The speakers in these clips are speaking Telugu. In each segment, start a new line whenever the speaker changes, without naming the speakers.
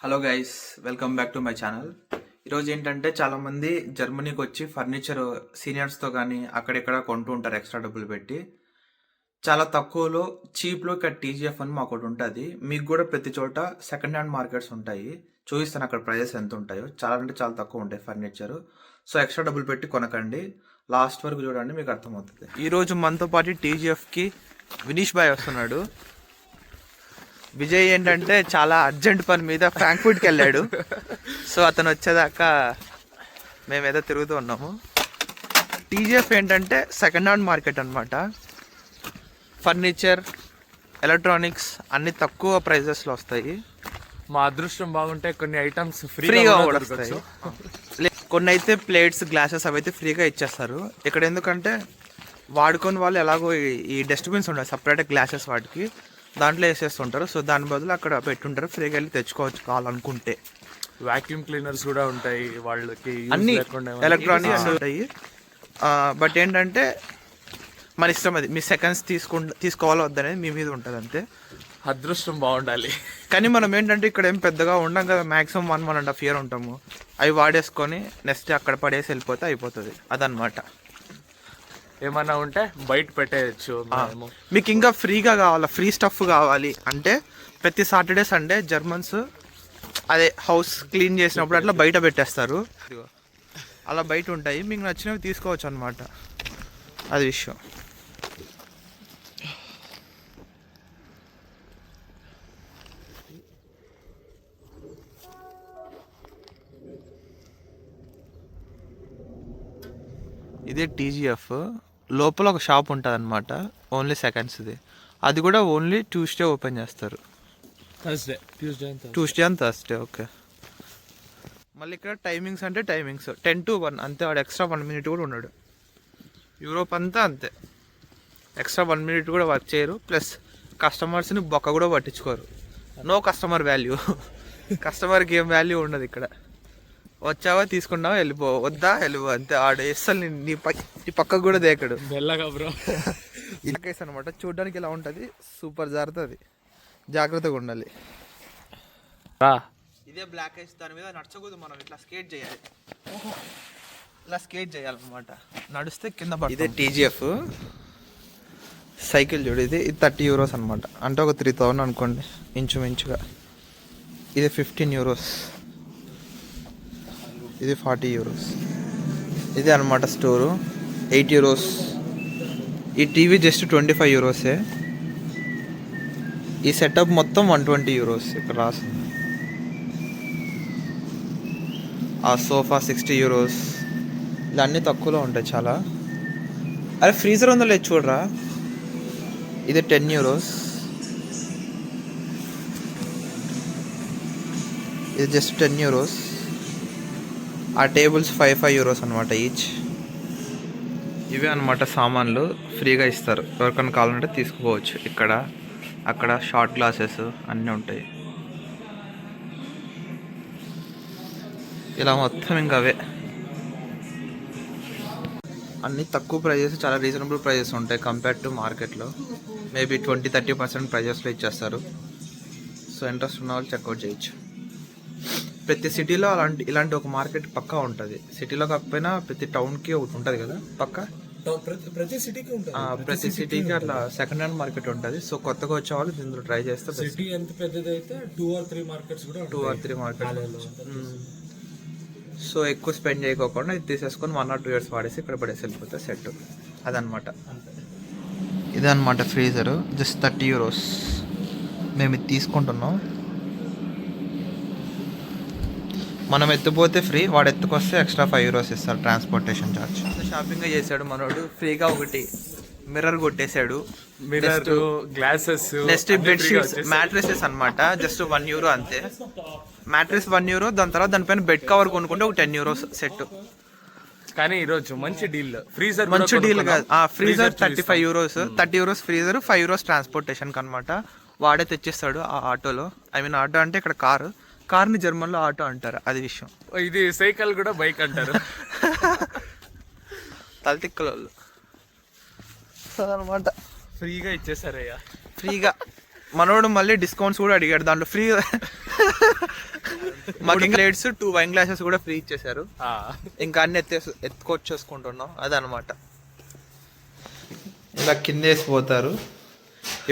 Hello guys, welcome back to my channel. ఈరోజు ఏంటంటే చాలామంది జర్మనీకి వచ్చి ఫర్నిచర్ సీనియర్స్తో కానీ అక్కడెక్కడ కొంటూ ఉంటారు ఎక్స్ట్రా డబ్బులు పెట్టి. చాలా తక్కువలో చీప్లో ఇక్కడ టీజీఎఫ్ అని మాకు ఒకటి ఉంటుంది. మీకు కూడా ప్రతి చోట సెకండ్ హ్యాండ్ మార్కెట్స్ ఉంటాయి. చూపిస్తాను అక్కడ ప్రైజెస్ ఎంత ఉంటాయో. చాలా అంటే చాలా తక్కువ ఉంటాయి ఫర్నిచర్. సో ఎక్స్ట్రా డబ్బులు పెట్టి కొనకండి, లాస్ట్ వరకు చూడండి, మీకు అర్థమవుతుంది. ఈరోజు మనతో పాటు టీజీఎఫ్కి వినీష్ బాయ్ వస్తున్నాడు. విజయ్ ఏంటంటే చాలా అర్జెంట్ పని మీద ఫ్రాంక్ఫర్ట్కి వెళ్ళాడు. సో అతను వచ్చేదాకా మేమేదో తిరుగుతూ ఉన్నాము. టీజీఎఫ్ ఏంటంటే సెకండ్ హ్యాండ్ మార్కెట్ అనమాట. ఫర్నిచర్, ఎలక్ట్రానిక్స్ అన్ని తక్కువ ప్రైజెస్లో వస్తాయి.
మా అదృష్టం బాగుంటే కొన్ని ఐటమ్స్
ఫ్రీగా కూడా వస్తాయి. కొన్ని అయితే ప్లేట్స్, గ్లాసెస్ అవి అయితే ఫ్రీగా ఇచ్చేస్తారు. ఇక్కడ ఎందుకంటే వాడుకొని వాళ్ళు ఎలాగో ఈ డస్ట్బిన్స్ ఉంటాయి సపరేట్ గ్లాసెస్, వాటికి దాంట్లో వేసేస్తుంటారు. సో దాని బదులు అక్కడ పెట్టుంటారు, ఫ్రీగా వెళ్ళి తెచ్చుకోవచ్చు కావాలనుకుంటే.
వాక్యూమ్ క్లీనర్స్ కూడా ఉంటాయి, వాళ్ళకి
అన్ని ఎలక్ట్రానిక్స్ ఉంటాయి. బట్ ఏంటంటే మన ఇష్టం, అది మీ సెకండ్స్ తీసుకోవాలో వద్దనేది మీ మీద ఉంటుంది అంతే.
అదృష్టం బాగుండాలి.
కానీ మనం ఏంటంటే ఇక్కడ ఏం పెద్దగా ఉండం కదా, మ్యాక్సిమం 1.5 year ఉంటాము. అవి వాడేసుకొని నెక్స్ట్ అక్కడ పడేసి వెళ్ళిపోతే అయిపోతుంది. అదనమాట.
ఏమన్నా ఉంటే బయట పెట్టేయచ్చు.
మీకు ఇంకా ఫ్రీగా కావాలా, ఫ్రీ స్టఫ్ కావాలి అంటే ప్రతి సాటర్డే సండే జర్మన్స్ అదే హౌస్ క్లీన్ చేసినప్పుడు అట్లా బయట పెట్టేస్తారు. అలా బయట ఉంటాయి, మీకు నచ్చినవి తీసుకోవచ్చు అనమాట. అది విషయం. ఇదే టీజీఎఫ్. లోపల ఒక షాప్ ఉంటుంది అనమాట, ఓన్లీ సెకండ్స్ది. అది కూడా ఓన్లీ ట్యూస్డే ఓపెన్ చేస్తారు. Tuesday and Thursday. ఓకే. మళ్ళీ ఇక్కడ టైమింగ్స్ అంటే టైమింగ్స్ 10 to 1 అంతే. వాడు ఎక్స్ట్రా 1 minute కూడా ఉన్నాడు. యూరోప్ అంతా అంతే, ఎక్స్ట్రా 1 minute కూడా వర్క్ చేయరు. ప్లస్ కస్టమర్స్ని బొక్క కూడా పట్టించుకోరు. No customer value. కస్టమర్కి ఏం వాల్యూ ఉండదు ఇక్కడ. వచ్చావా, తీసుకున్నావా, వెళ్ళిపో, వద్దా వెళ్ళిపో అంతే. ఆడు అస్సలు నీ పక్కకు కూడా దేకడు.
బ్రో
ఇలాకేస్ అనమాట. చూడడానికి ఇలా ఉంటుంది, సూపర్ జారుతుంది, జాగ్రత్తగా ఉండాలి. ఇదే బ్లాక్ ఐస్, దాని మీద నడచకూడదు. మనం ఇట్లా స్కేట్ చేయాలి, ఇలా స్కేట్ చేయాలన్నమాట. నడిస్తే కింద పడుతుంది. ఇదే టీజీఎఫ్ సైకిల్ చూడు. ఇది 30 euros అనమాట. అంటే ఒక 3000 అనుకోండి ఇంచుమించుగా. ఇది 15 euros. ఇది 40 euros. ఇది అనమాట స్టోరు. 8 euros. ఈ టీవీ జస్ట్ 25 euros. ఈ సెటప్ మొత్తం 120 euros ఇక్కడ రాసింది. ఆ సోఫా 60 euros. ఇలా అన్నీ తక్కువలో ఉంటాయి చాలా. అరే ఫ్రీజర్ ఉందో లేదు చూడరా. ఇది 10 euros. ఇది జస్ట్ 10 euros. ఆ టేబుల్స్ 5 euros అనమాట ఈచ్. ఇవే అనమాట సామాన్లు, ఫ్రీగా ఇస్తారు. ఎవరికైనా కావాలంటే తీసుకుపోవచ్చు. ఇక్కడ అక్కడ షార్ట్ గ్లాసెస్ అన్నీ ఉంటాయి. ఇలా మొత్తం ఇంకా అవే అన్నీ తక్కువ ప్రైజెస్, చాలా రీజనబుల్ ప్రైజెస్ ఉంటాయి కంపేర్ టు మార్కెట్లో. మేబీ 20-30% ప్రైజెస్లో ఇచ్చేస్తారు. సో ఇంట్రెస్ట్ ఉన్న వాళ్ళు చెక్అవుట్ చేయొచ్చు. ప్రతి సిటీలో ఇలాంటి ఒక మార్కెట్ పక్కా ఉంటుంది. సిటీలో కాకపోయినా ప్రతి టౌన్కి ఒకటి ఉంటుంది కదా పక్కా.
ప్రతి సిటీకి ఉంటుంది.
ప్రతి సిటీకి అట్లా సెకండ్ హ్యాండ్ మార్కెట్ ఉంటుంది. సో కొత్తగా వచ్చే వాళ్ళు దీంట్లో ట్రై చేస్తే,
సిటీ ఎంత పెద్దది అయితే 2 or 3 మార్కెట్స్ కూడా
2 or 3 మార్కెట్స్. సో ఎక్కువ స్పెండ్ చేయకోకుండా ఇది తీసేసుకొని 1 or 2 years వాడేసి ఇక్కడ పడేసి వెళ్ళిపోతే సెట్. అదనమాట. ఇదనమాట ఫ్రీజరు. Just 30 euros. మేము ఇది తీసుకుంటున్నాం. మనం ఎత్తిపోతే ఫ్రీ, వాడు ఎత్తుకొస్తే ఎక్స్ట్రా 5 euros ఇస్తారు ట్రాన్స్పోర్టేషన్ ఛార్జ్. షాపింగ్ చేశాడు మనోడు. ఫ్రీగా ఒకటి మిర్రర్ కొట్టేశాడు.
Mirror, glasses,
next bedsheets, mattresses అనమాట. జస్ట్ 1 euro అంతే. Mattress 1 euro. దాని తర్వాత దానిపైన బెడ్ కవర్ కొనుక్కుంటే ఒక 10 euros సెట్.
కానీ ఈరోజు మంచి డీల్. ఫ్రీజర్
మంచి డీల్ కాదు. Freezer 35 euros. 30 euros freezer, 5 euros ట్రాన్స్పోర్టేషన్కి అనమాట. వాడే తెచ్చిస్తాడు ఆ ఆటోలో. ఐ మీన్ ఆటో అంటే ఇక్కడ కార్ని జర్మన్లో ఆటో అంటారు, అది విషయం.
ఇది సైకిల్ కూడా బైక్ అంటారు.
తలతిక్కల వాళ్ళు. సో అనమాట.
ఫ్రీగా ఇచ్చేసారయ్యా,
ఫ్రీగా. మనోడు మళ్ళీ డిస్కౌంట్స్ కూడా అడిగాడు దాంట్లో ఫ్రీ. మాకు ప్లేట్స్ 2 వైన్ గ్లాసెస్ కూడా ఫ్రీ ఇచ్చేసారు. ఇంకా అన్ని ఎత్తుకొచ్చేసుకుంటున్నాం అదనమాట. ఇలా కింద వేసిపోతారు.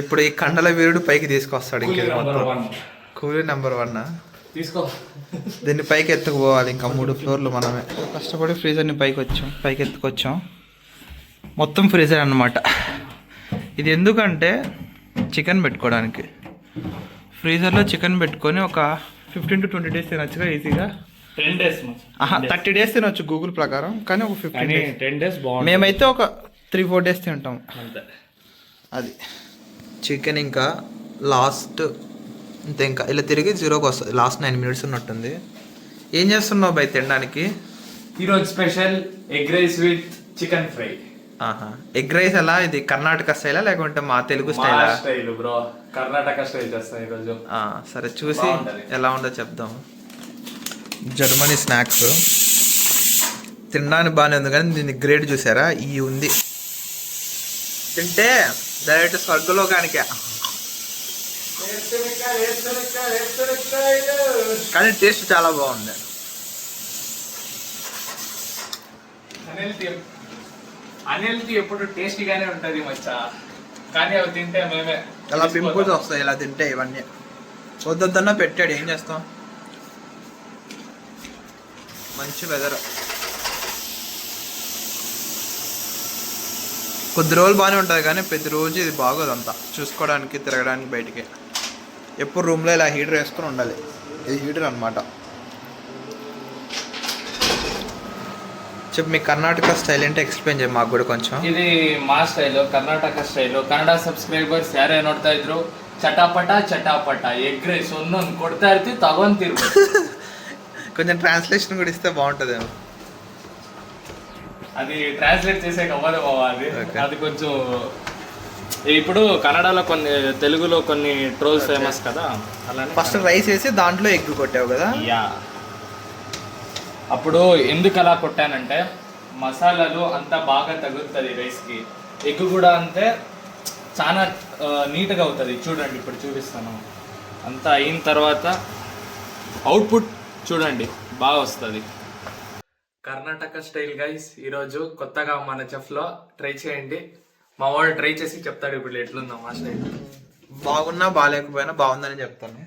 ఇప్పుడు ఈ కండల వీరుడు పైకి తీసుకొస్తాడు. ఇంకా కూలీ నెంబర్ 1
తీసుకో.
దీన్ని పైకి ఎత్తుకుపోవాలి. ఇంకా 3 ఫ్లోర్లు మనమే కష్టపడి ఫ్రీజర్ని పైకి ఎత్తుకొచ్చాం. మొత్తం ఫ్రీజర్ అన్నమాట. ఇది ఎందుకంటే చికెన్ పెట్టుకోవడానికి. ఫ్రీజర్లో చికెన్ పెట్టుకొని ఒక 15 to 20 days తినొచ్చుగా ఈజీగా.
10 days
30 days తినొచ్చు గూగుల్ ప్రకారం, కానీ ఒక 15 days.
10 days బాగుంటుంది.
మేమైతే ఒక 3-4 days తింటాం
అంతే.
అది చికెన్. ఇంకా లాస్ట్ అంతే. ఇంకా ఇలా తిరిగి 0కి వస్తుంది. లాస్ట్ 9 minutes ఉన్నట్టుంది. ఏం చేస్తున్నావు బై తినడానికి?
ఈరోజు special egg rice with chicken fry.
Egg rice ఎలా? ఇది కర్ణాటక స్టైలా లేకుంటే మా తెలుగు స్టైలా?
స్టైల్ బ్రో, కర్ణాటక స్టైల్ చేస్తాం ఈరోజు.
సరే చూసి ఎలా ఉందో చెప్దాం. జర్మనీ స్నాక్స్ తినడానికి బాగానే ఉంది, కానీ దీన్ని గ్రేడ్ చూసారా? ఈ ఉంది. తింటే డైరెక్ట్ స్వర్గలోకానికే. కానీ టేస్ట్ చాలా బాగుంది.
అన్హెల్తీ ఎప్పుడు టేస్టీగానే ఉంటది మచ్చా, కానీ అవి తింటే మేమే
అలా పింపుల్స్ వస్తాయి ఇలా తింటే. ఇవన్నీ వద్దొద్దన్నా పెట్టాడు, ఏం చేస్తాం. మంచి వెదర్. కొద్ది రోజులు బాగానే ఉంటుంది, కానీ ప్రతిరోజు ఇది బాగోదు అంతా చూసుకోవడానికి, తిరగడానికి బయటికి. ఎప్పుడు రూమ్లో ఇలా హీటర్ వేసుకొని ఉండాలి. ఇది హీటర్ అనమాట. చెప్పు, మీ కర్ణాటక స్టైల్ ఏంటో ఎక్స్ప్లెయిన్ చేయి మాకు కూడా కొంచెం.
ఇది మా style, Karnataka style. Kannada subscribers ಯಾರೇ ನೋಡ್ತಾ ಇದ್ರು ಚಟಾಪಟ ಎಗ್ ರೈಸ್ ಒಂದೊಂದು ಕೊಡ್ತಾ ಇರ್ತೀವಿ, ತಗೊಂತಿರ್ಬೇಕು.
కొంచెం ట్రాన్స్లేషన్ కూడా ఇస్తే బాగుంటుందేమో.
అది ట్రాన్స్లేట్ చేసే అవ్వదు బాబా. అది కొంచెం ఇప్పుడు కన్నడలో కొన్ని, తెలుగులో కొన్ని ట్రోల్స్ ఫేమస్ కదా. అలానే
ఫస్ట్ రైస్ వేసి దాంట్లో ఎగ్ కొట్టావు కదా.
యా. అప్పుడు ఎందుకు అలా కొట్టానంటే మసాలాలు అంతా బాగా తగులుతుంది రైస్కి. ఎగ్ కూడా అంతే చాలా నీట్గా అవుతుంది. చూడండి ఇప్పుడు చూపిస్తాను. అంతా అయిన తర్వాత అవుట్పుట్ చూడండి బాగా వస్తుంది. Karnataka style guys. ఈరోజు కొత్తగా మన చెఫ్లో ట్రై చేయండి. మా వాడు ట్రై చేసి చెప్తాడు ఇప్పుడు ఎట్లుందో మా స్టైల్.
బాగున్నా బాగాలేకపోయినా బాగుందని చెప్తాను.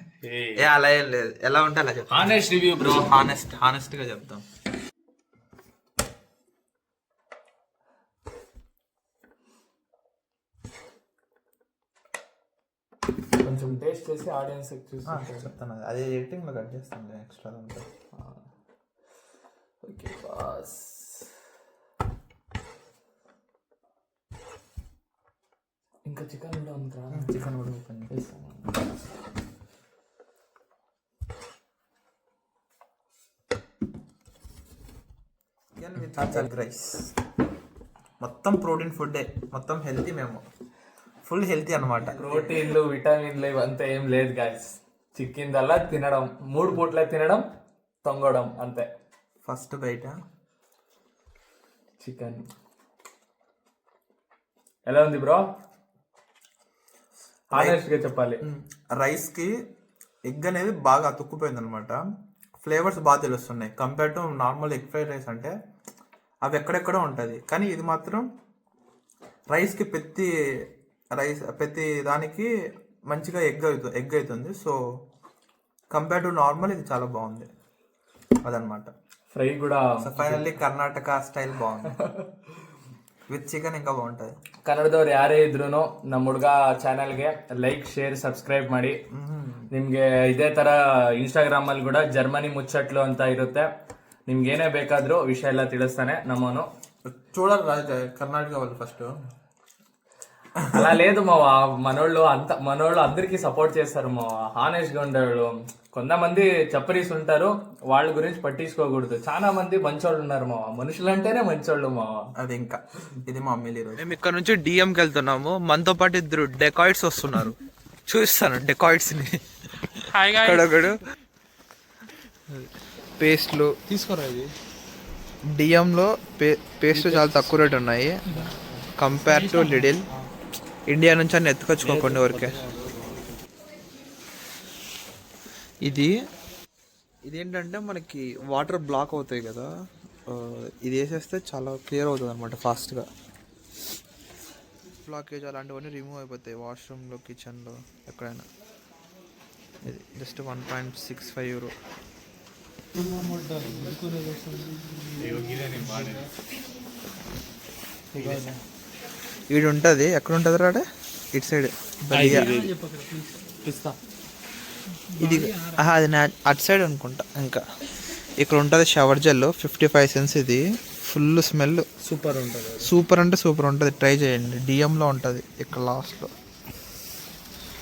అలా ఏం లేదు, ఎలా ఉంటే అలా చెప్తాను.
Honest review bro.
హానెస్ట్ గా చెప్తాం.
కొంచెం టేస్ట్ చేసి ఆడియన్స్ చూసి
చెప్తాను. అదే ఎడిటింగ్ లో కట్ చేస్తాను ఎక్స్ట్రా అంతా.
Okay boss. ఇంకా చికెన్ కూడా ఉందా?
చికెన్ కూడా ఓపెన్ చేస్తాను. రైస్ మొత్తం ప్రోటీన్ ఫుడ్, మొత్తం హెల్తీ. మేము ఫుల్ హెల్తీ అనమాట.
ప్రోటీన్లు, విటమిన్లు ఇవంతా ఏం లేదు గాయస్. చికెన్ దల్లా తినడం, 3 పూట్ల తినడం, తొంగడం అంతే.
ఫస్ట్ బయట
చికెన్ ఎలా ఉంది బ్రో? హానెస్ట్గా చెప్పాలి.
రైస్కి ఎగ్ అనేది బాగా అతుక్కుపోయింది అనమాట. ఫ్లేవర్స్ బాగా తెలుస్తున్నాయి compare to normal egg fried rice. అంటే అవి ఎక్కడెక్కడో ఉంటుంది, కానీ ఇది మాత్రం రైస్కి ప్రతి దానికి మంచిగా ఎగ్ అవుతుంది. సో కంపేర్ టు నార్మల్ ఇది చాలా బాగుంది అదనమాట.
ఫ్రై కూడా
ఫైనల్లీ ಕರ್ನಾಟಕ ಸ್ಟೈಲ್ ಬಾగుంది. ವಿತ್ ಚಿಕನ್ ఇంకా ಬಾగుಂಟది.
ಕನ್ನಡದವ್ರು ಯಾರೇ ಇದ್ರೂ ನಮ್ಮ ಹುಡುಗ ಚಾನಲ್ಗೆ ಲೈಕ್, ಶೇರ್, ಸಬ್ಸ್ಕ್ರೈಬ್ ಮಾಡಿ. ನಿಮಗೆ ಇದೇ ಥರ ಇನ್ಸ್ಟಾಗ್ರಾಮಲ್ಲಿ ಕೂಡ ಜರ್ಮನಿ ಮುಚ್ಚಟ್ಲು ಅಂತ ಇರುತ್ತೆ. ನಿಮ್ಗೆ ಏನೇ ಬೇಕಾದರೂ ವಿಷಯ ಎಲ್ಲ ತಿಳಿಸ್ತಾನೆ ನಮ್ಮನು.
చూడాలి కర్ణాటక వాళ్ళు ఫస్ట్.
అలా లేదు మావా, మనోళ్ళు అందరికీ సపోర్ట్ చేస్తారు మావా. హానెస్ట్గా ఉండేవాళ్ళు. కొంతమంది చప్పరీస్ ఉంటారు, వాళ్ళ గురించి పట్టించుకోకూడదు. చాలా మంది మంచోళ్ళు ఉన్నారు మావా. మనుషులు అంటేనే మంచోళ్ళు మావా.
అది ఇంకా ఇది మా అమ్మీ. మేము ఇక్కడ నుంచి డిఎంకి వెళ్తున్నాము. మనతో పాటు 2 డెకాయిడ్స్ వస్తున్నారు. చూస్తాను డెకాయిడ్స్ ని. ఒకడు పేస్ట్లు
తీసుకోరా. ఇది
డిఎంలో పేస్ట్లు చాలా తక్కువ రేట్ ఉన్నాయి కంపేర్ టు లిడిల్. ఇండియా నుంచి అన్ని ఎత్తుకొచ్చుకోకండి ఊరికే. ఇదేంటంటే మనకి వాటర్ బ్లాక్ అవుతాయి కదా, ఇది వేసేస్తే చాలా క్లియర్ అవుతుంది అనమాట ఫాస్ట్గా. బ్లాకేజ్ అలాంటివన్నీ రిమూవ్ అయిపోతాయి వాష్రూమ్లో, కిచెన్లో, ఎక్కడైనా. ఇది జస్ట్ 1.65 euro. వీడు ఉంటుంది, ఎక్కడ ఉంటుంది రాడే, ఇటు సైడ్ ఇది. అది అటు సైడ్ అనుకుంటా. ఇంకా ఇక్కడ ఉంటుంది షవర్ జెల్ 55 cents. ఇది ఫుల్ స్మెల్
సూపర్ ఉంటుంది.
సూపర్ అంటే సూపర్ ఉంటుంది, ట్రై చేయండి. డిఎంలో ఉంటుంది ఇక్కడ లాస్ట్లో.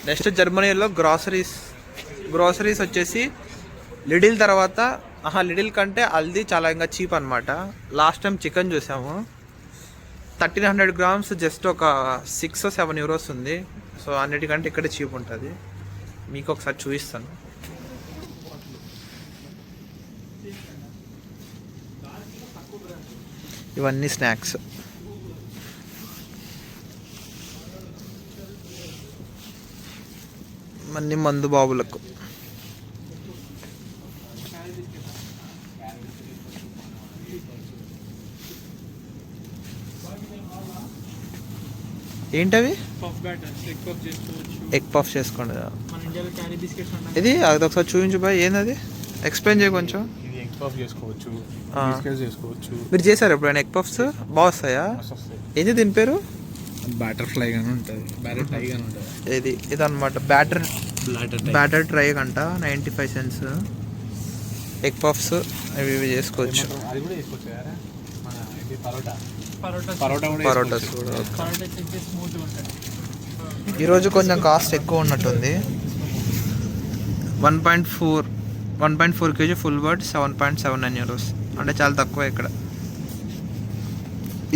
నెక్స్ట్ జర్మనీలో గ్రాసరీస్ వచ్చేసి లిడిల్ తర్వాత, లిడిల్ కంటే అల్ది చాలా ఇంకా చీప్ అనమాట. లాస్ట్ టైం చికెన్ చూసాము, 1300 grams జస్ట్ ఒక 6 or 7 euros ఉంది. సో అన్నిటికంటే ఇక్కడ చీప్ ఉంటుంది. మీకు ఒకసారి చూపిస్తాను. ఇవన్నీ స్నాక్స్. అన్ని మందు బాబులకు. ఏంటవి? ఎగ్ పఫ్ చేసుకోండి. ఇది అది ఒకసారి చూపించు బాయ్, ఏంది ఎక్స్ప్లెయిన్ చేయ కొంచెం.
ఎగ్ పఫ్ చేసుకోవచ్చు,
మీరు చేశారు ఎప్పుడైనా ఎగ్ పఫ్స్? బాగా వస్తాయా? ఏంది దీని పేరు?
బ్యాటర్ ఫ్లై గానీ ఉంటుంది, బ్యాటర్ ట్రై గానీ ఉంటుంది.
ఇది అనమాట బ్యాటర్ ట్రై అంట. 95 cents ఎగ్ పఫ్స్ ఇవి చేసుకోవచ్చు.
అది కూడా చేసుకోవచ్చు కదా మన ఇది
పరోటాస్ కూడా. ఈరోజు కొంచెం కాస్ట్ ఎక్కువ ఉన్నట్టుంది. 1.4 kg ఫుల్ బర్డ్ 7.79 euros. అంటే చాలా తక్కువ ఇక్కడ.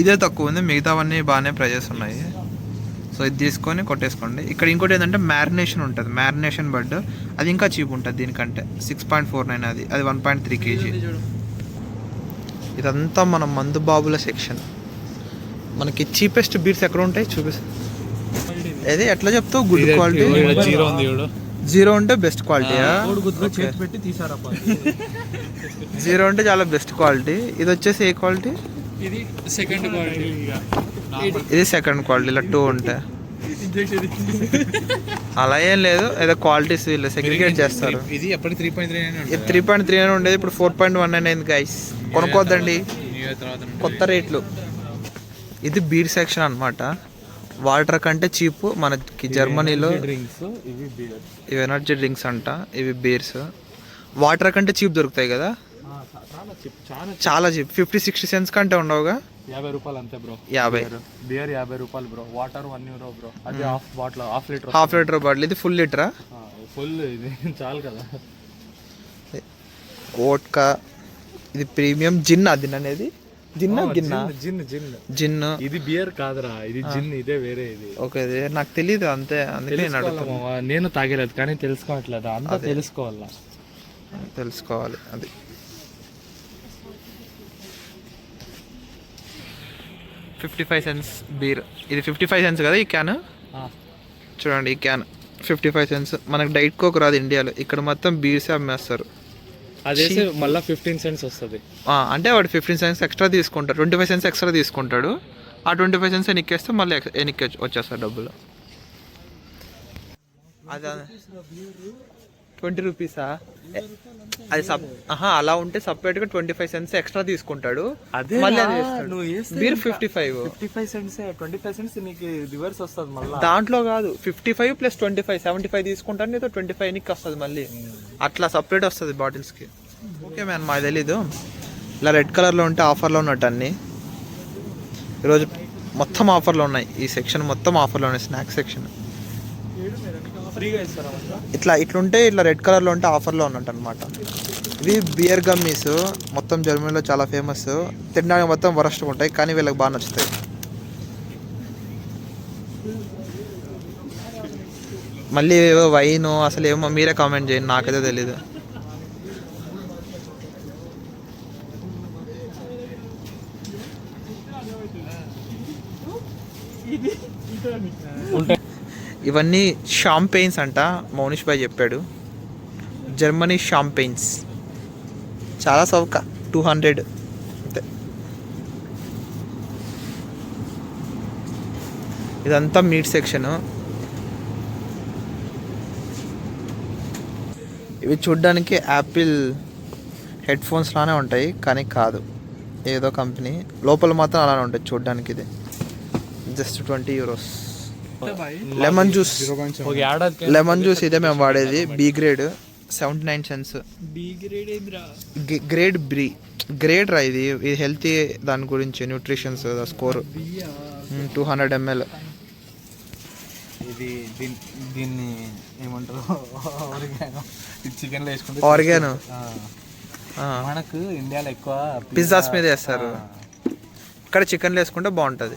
ఇదే తక్కువ ఉంది, మిగతావన్నీ బాగానే ప్రైజెస్ ఉన్నాయి. సో ఇది తీసుకొని కొట్టేసుకోండి. ఇక్కడ ఇంకోటి ఏంటంటే మ్యారినేషన్ ఉంటుంది, మ్యారినేషన్ బర్డ్. అది ఇంకా చీప్ ఉంటుంది దీనికంటే, 6.49. అది 1.3 kg. ఇదంతా మన మందు బాబుల సెక్షన్. మనకి చీపెస్ట్ బీర్స్ ఎక్కడ ఉంటాయి చూపిస్తా. అదే ఎట్లా చెప్తావు? Good quality. జీరో అంటే బెస్ట్ క్వాలిటీయా? జీరో అంటే చాలా బెస్ట్ క్వాలిటీ. ఇది వచ్చేసి ఏ క్వాలిటీ?
ఇది సెకండ్ క్వాలిటీ.
ఇది సెకండ్ క్వాలిటీ. ఇలా 2 ఉంటాయి. అలా ఏం లేదు, ఏదో క్వాలిటీస్ వీళ్ళు సెగ్రిగేట్ చేస్తారు.
ఇది అప్పటి 3.3
ఇది 3.3 అని ఉండేది, ఇప్పుడు 4.19 అయింది గైస్. కొనుక్కోద్దండి, కొత్త రేట్లు. ఇది బీర్ సెక్షన్ అనమాట. వాటర్ కంటే చీప్ మనకి జర్మనీలో. ఇవి ఎనర్జీ డ్రింక్స్ అంట, ఇవి బీర్స్. వాటర్ కంటే చీప్ దొరుకుతాయి కదా, చాలా చీప్. 50-60 cents కంటే ఉండవుగా.
50 రూపాయలు అంతే బ్రో.
50
బియర్ 50 రూపాయలు బ్రో. Water 1 euro bro. అది హాఫ్ లీటర్
బాటిల్. ఇది ఫుల్ లీటరా?
ఫుల్. ఇది చాలు కదా.
వోడ్కా. ఇది ప్రీమియం జిన్. అది అనేది జిన్.
ఇది బియర్ కాదురా, ఇది జిన్. ఇదే వేరే. ఇది
ఓకే, నాకు తెలియదు అంతే, అందుకే
నేను తాగలేదు కానీ తెలుసుకోవట్లేదు. అంతా తెలుసుకోవాలి. అది $55 cents బీర్. ఇది 55 cents కదా ఈ క్యాన్. చూడండి, ఈ క్యాన్ 55 cents. మనకు డైట్ కోక్ రాదు ఇండియాలో, ఇక్కడ మొత్తం బీర్సే అమ్మేస్తారు. అదే మళ్ళీ 15 cents వస్తుంది.
అంటే వాడు 15 cents ఎక్స్ట్రా తీసుకుంటాడు, 25 cents ఎక్స్ట్రా తీసుకుంటాడు. ఆ 25 cents ఎనిక్కేస్తే మళ్ళీ ఎనిక్కి వచ్చేస్తారు డబ్బులు. అదే 20 రూపీసా? అది అలా ఉంటే సపరేట్గా 25 cents ఎక్స్ట్రా తీసుకుంటాడు. మళ్ళీ బీర్ 55
cents. 25 cents నీకు రివర్స్ వస్తుంది మళ్ళీ.
దాంట్లో కాదు, 55 + 25 75 తీసుకుంటాను, నీతో 25 ఎనికి వస్తుంది మళ్ళీ. అట్లా సపరేట్ వస్తుంది బాటిల్స్కి. ఓకే మ్యాన్, మాకు తెలీదు. ఇలా రెడ్ కలర్లో ఉంటే ఆఫర్లో ఉన్నట్టు అన్నీ. ఈరోజు మొత్తం ఆఫర్లో ఉన్నాయి. ఈ సెక్షన్ మొత్తం ఆఫర్లో ఉన్నాయి, స్నాక్స్ సెక్షన్. ఇట్లుంటే ఇట్లా రెడ్ కలర్లో ఉంటే ఆఫర్లో ఉన్నట్టు అనమాట. ఇవి బియర్ గమ్మీస్, మొత్తం జర్మనీలో చాలా ఫేమస్. తినడానికి మొత్తం వరస్ట్గా ఉంటాయి కానీ వీళ్ళకి బాగా నచ్చుతాయి. మళ్ళీ ఏవో వైన్, అసలు ఏమో మీరే కామెంట్ చేయండి, నాకైతే తెలీదు. ఇవన్నీ షాంపెయిన్స్ అంట, మౌనిష్ భాయ్ చెప్పాడు. జర్మనీ షాంపెయిన్స్ చాలా చౌక 200 అంతే. ఇదంతా మీట్ సెక్షను. ఇవి చూడ్డానికి యాపిల్ హెడ్ ఫోన్స్ లానే ఉంటాయి కానీ కాదు, ఏదో కంపెనీ. లోపల మాత్రం అలానే ఉంటుంది చూడ్డానికి. ఇది just 20 euros. Lemon juice, lemon juice ఇదే మేము వాడేది. B grade 79 cents. Grade grade రా ఇది. ఇది హెల్తీ దాని గురించి న్యూట్రిషన్స్ స్కోర్ 200 ml.
ఇది దీన్ని ఏమంటారు, చికెన్లో వేసుకుంటే
ఆర్గానో.
మనకు ఇండియాలో ఎక్కువ
పిజ్జాస్ మీద వేస్తారు, ఇక్కడ చికెన్లో వేసుకుంటే బాగుంటుంది.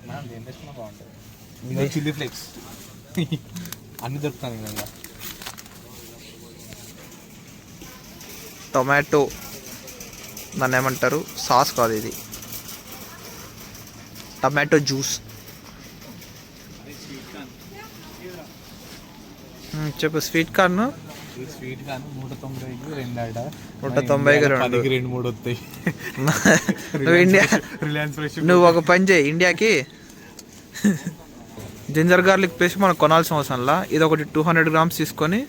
మనం దేని వేసుకున్నా బాగుంటుంది. ఇది చిల్లీ ఫ్లేక్స్ అన్నీ దొరుకుతాయి ఇలా.
టొమాటో దాన్ని ఏమంటారు, సాస్ కాదు ఇది, టమాటో జ్యూస్. చెప్పు. స్వీట్ కార్న్
స్వీట్ కానీ 190కి 2 ఆడ
190కి 2.
10కి 2-3 వస్తాయి.
నువ్వు ఇండియా,
రిలయన్స్ ఫ్రెష్.
నువ్వు ఒక పని చేయి, ఇండియాకి జింజర్ గార్లిక్ పేస్ట్ మనకు కొనాల్సిన అవసరంలా. ఇది ఒకటి 200 grams తీసుకొని,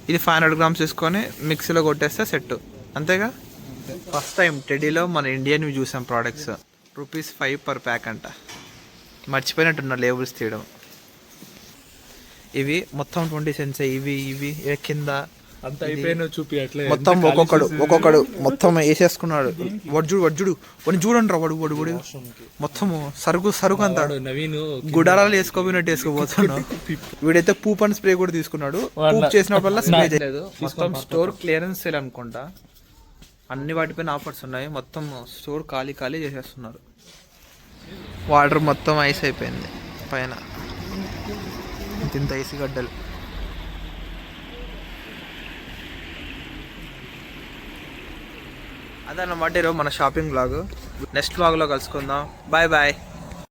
ఇది 500 grams తీసుకొని మిక్సీలో కొట్టేస్తే సెట్. అంతేగా. ఫస్ట్ టైం టెడీలో మన ఇండియన్వి చూసాం ప్రోడక్ట్స్. ₹5 per pack అంట. మర్చిపోయినట్టున్నా లేబుల్స్ తీయడం. ఇవి మొత్తం 20 cents. ఇవి ఇవి కింద
అంత అయిపోయినా చూపి అట్లా
మొత్తం ఒక్కొక్కడు మొత్తం వేసేసుకున్నాడు. వడ్జుడు వాడిని చూడండి రా, వాడు మొత్తము సరుకు అంతా
నవీన్
గుడారాలు వేసుకోపోయినట్టు వేసుకోపోతున్నాడు. వీడైతే పూప్ అండ్ స్ప్రే కూడా తీసుకున్నాడు. పూప్ చేసినప్పుడల్లా స్ప్రే చేయలేదు. మొత్తం స్టోర్ క్లియరెన్స్ సేల్ అనుకుంటా. అన్ని వాటిపైన ఆఫర్స్ ఉన్నాయి. మొత్తం స్టోర్ ఖాళీ చేసేస్తున్నారు. వాటర్ మొత్తం ఐస్ అయిపోయింది పైన, ఇంత ఐస్ గడ్డలు. అదన్నమాట ఈరోజు మన షాపింగ్ వ్లాగ్. నెక్స్ట్ వ్లాగ్లో కలుసుకుందాం. బాయ్.